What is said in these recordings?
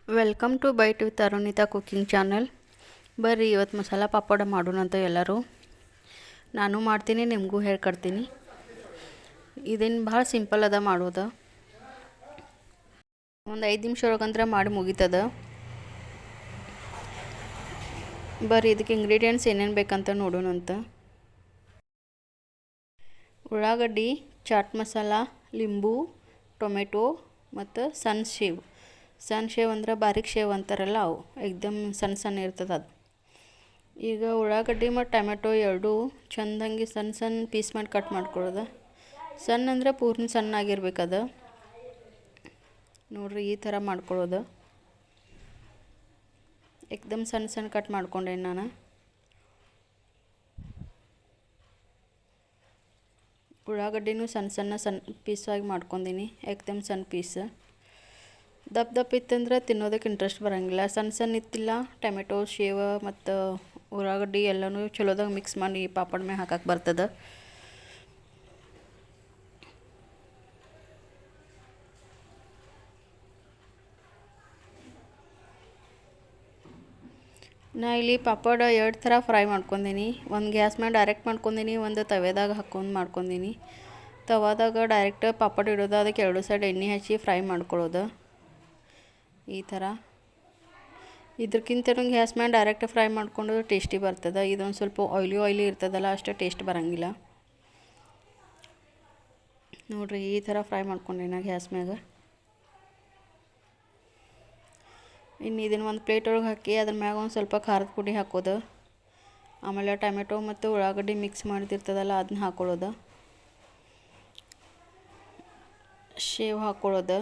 Welcome to bite with Arunita cooking channel. ಬರ್ರಿ ಇವತ್ತು ಮಸಾಲ ಪಾಪಡ ಮಾಡೋಣಂತ ಎಲ್ಲರೂ. ನಾನು ಮಾಡ್ತೀನಿ, ನಿಮಗೂ ಹೇಳ್ಕೊಡ್ತೀನಿ. ಇದೇನು ಭಾಳ ಸಿಂಪಲ್ ಅದ ಮಾಡೋದು. ಒಂದು 5 ನಿಮಿಷ ಒಳಗಂದ್ರೆ ಮಾಡಿ ಮುಗೀತದ. ಬರ್ರಿ ಇದಕ್ಕೆ ಇಂಗ್ರೀಡಿಯೆಂಟ್ಸ್ ಏನೇನು ಬೇಕಂತ ನೋಡೋಣಂತ. ಉಳ್ಳಾಗಡ್ಡಿ, ಚಾಟ್ ಮಸಾಲ, ಲಿಂಬು, ಟೊಮೆಟೊ ಮತ್ತು ಸಣ್ಣ ಶೇವ್ ಅಂದ್ರೆ ಬಾರೀಕ್ ಶೇವ್ ಅಂತಾರಲ್ಲ ಅವು, ಏಕ್ದಮ್ ಸಣ್ಣ ಸಣ್ಣ ಇರ್ತದೆ ಅದು. ಈಗ ಉಳ್ಳಾಗಡ್ಡಿ ಮತ್ತು ಟೊಮೆಟೊ ಎರಡೂ ಚೆಂದಂಗೆ ಸಣ್ಣ ಪೀಸ್ ಮಾಡಿ ಕಟ್ ಮಾಡ್ಕೊಳ್ಳೋದು. ಸಣ್ಣ ಅಂದರೆ ಪೂರ್ಣ ಸಣ್ಣ ಆಗಿರ್ಬೇಕದು. ನೋಡ್ರಿ ಈ ಥರ ಮಾಡ್ಕೊಳ್ಳೋದು. ಏಕ್ದಮ್ ಸಣ್ಣ ಕಟ್ ಮಾಡ್ಕೊಂಡೆ ನಾನು. ಉಳ್ಳಾಗಡ್ಡಿನೂ ಸಣ್ಣ ಪೀಸಾಗಿ ಮಾಡ್ಕೊಂಡೀನಿ, ಏಕ್ದಮ್ ಸಣ್ಣ ಪೀಸ್. ದಪ್ಪ ಇತ್ತಂದ್ರೆ ತಿನ್ನೋದಕ್ಕೆ ಇಂಟ್ರೆಸ್ಟ್ ಬರೋಂಗಿಲ್ಲ. ಸಣ್ಣ ಇತ್ತಿಲ್ಲ, ಟೊಮೆಟೊ, ಶೇವ ಮತ್ತು ಉಳ್ಳಾಗಡ್ಡಿ ಎಲ್ಲನೂ ಚಲೋದಾಗ ಮಿಕ್ಸ್ ಮಾಡಿ ಪಾಪಡ ಮೇಲೆ ಹಾಕಕ್ಕೆ ಬರ್ತದೆ. ನಾ ಇಲ್ಲಿ ಪಾಪಡ 2 ಥರ ಫ್ರೈ ಮಾಡ್ಕೊಂಡೀನಿ. ಒಂದು ಗ್ಯಾಸ್ ಮೇಲೆ ಡೈರೆಕ್ಟ್ ಮಾಡ್ಕೊಂಡೀನಿ, ಒಂದು ತವೆದಾಗ ಹಾಕ್ಕೊಂಡು ಮಾಡ್ಕೊಂಡೀನಿ. ತವಾದಾಗ ಡೈರೆಕ್ಟ್ ಪಾಪಡ ಇಡೋದು, ಅದಕ್ಕೆ 2 ಸೈಡ್ ಎಣ್ಣೆ ಹಚ್ಚಿ ಫ್ರೈ ಮಾಡ್ಕೊಳ್ಳೋದು ಈ ಥರ. ಇದಕ್ಕಿಂತ ಗ್ಯಾಸ್ ಮೇಲೆ ಡೈರೆಕ್ಟ್ ಫ್ರೈ ಮಾಡ್ಕೊಂಡು ಟೇಸ್ಟಿ ಬರ್ತದೆ. ಇದೊಂದು ಸ್ವಲ್ಪ ಆಯ್ಲಿ ಇರ್ತದಲ್ಲ, ಅಷ್ಟೇ ಟೇಸ್ಟ್ ಬರೋಂಗಿಲ್ಲ. ನೋಡಿರಿ ಈ ಥರ ಫ್ರೈ ಮಾಡ್ಕೊಂಡೆ ನಾ ಗ್ಯಾಸ್ ಮ್ಯಾಗ. ಇನ್ನು ಇದನ್ನು ಒಂದು ಪ್ಲೇಟ್ ಒಳಗೆ ಹಾಕಿ ಅದ್ರ ಮ್ಯಾಗ ಒಂದು ಸ್ವಲ್ಪ ಖಾರದ ಪುಡಿ ಹಾಕೋದು. ಆಮೇಲೆ ಟೊಮೆಟೊ ಮತ್ತು ಉಳ್ಳಾಗಡ್ಡಿ ಮಿಕ್ಸ್ ಮಾಡಿದಿರ್ತದಲ್ಲ ಅದನ್ನ ಹಾಕೊಳ್ಳೋದು. ಶೇವ್ ಹಾಕ್ಕೊಳ್ಳೋದು.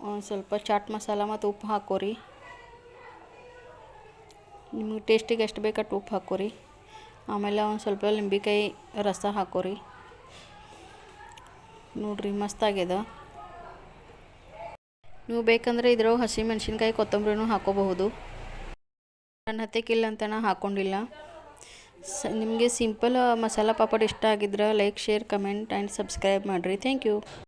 ಒಂದು ಸ್ವಲ್ಪ ಚಾಟ್ ಮಸಾಲ ಮತ್ತು ಉಪ್ಪು ಹಾಕೋರಿ. ನಿಮಗೆ ಟೇಸ್ಟಿಗೆ ಎಷ್ಟು ಬೇಕಟ್ಟು ಉಪ್ಪು ಹಾಕೋರಿ. ಆಮೇಲೆ ಒಂದು ಸ್ವಲ್ಪ ಲಿಂಬೆಕಾಯಿ ರಸ ಹಾಕೋರಿ. ನೋಡ್ರಿ ಮಸ್ತಾಗ್ಯದ. ನೀವು ಬೇಕಂದ್ರೆ ಇದ್ರೊಳಗೆ ಹಸಿ ಮೆಣಸಿನ್ಕಾಯಿ, ಕೊತ್ತಂಬರಿನೂ ಹಾಕೋಬಹುದು. ನನ್ನ ಹತ್ತಿಕ್ಕಿಲ್ಲ ಅಂತ ನಾ ಹಾಕ್ಕೊಂಡಿಲ್ಲ. ನಿಮಗೆ ಸಿಂಪಲ್ ಮಸಾಲ ಪಾಪಡ್ ಇಷ್ಟ ಆಗಿದ್ರೆ like, share, comment and subscribe ಮಾಡಿರಿ. Thank you.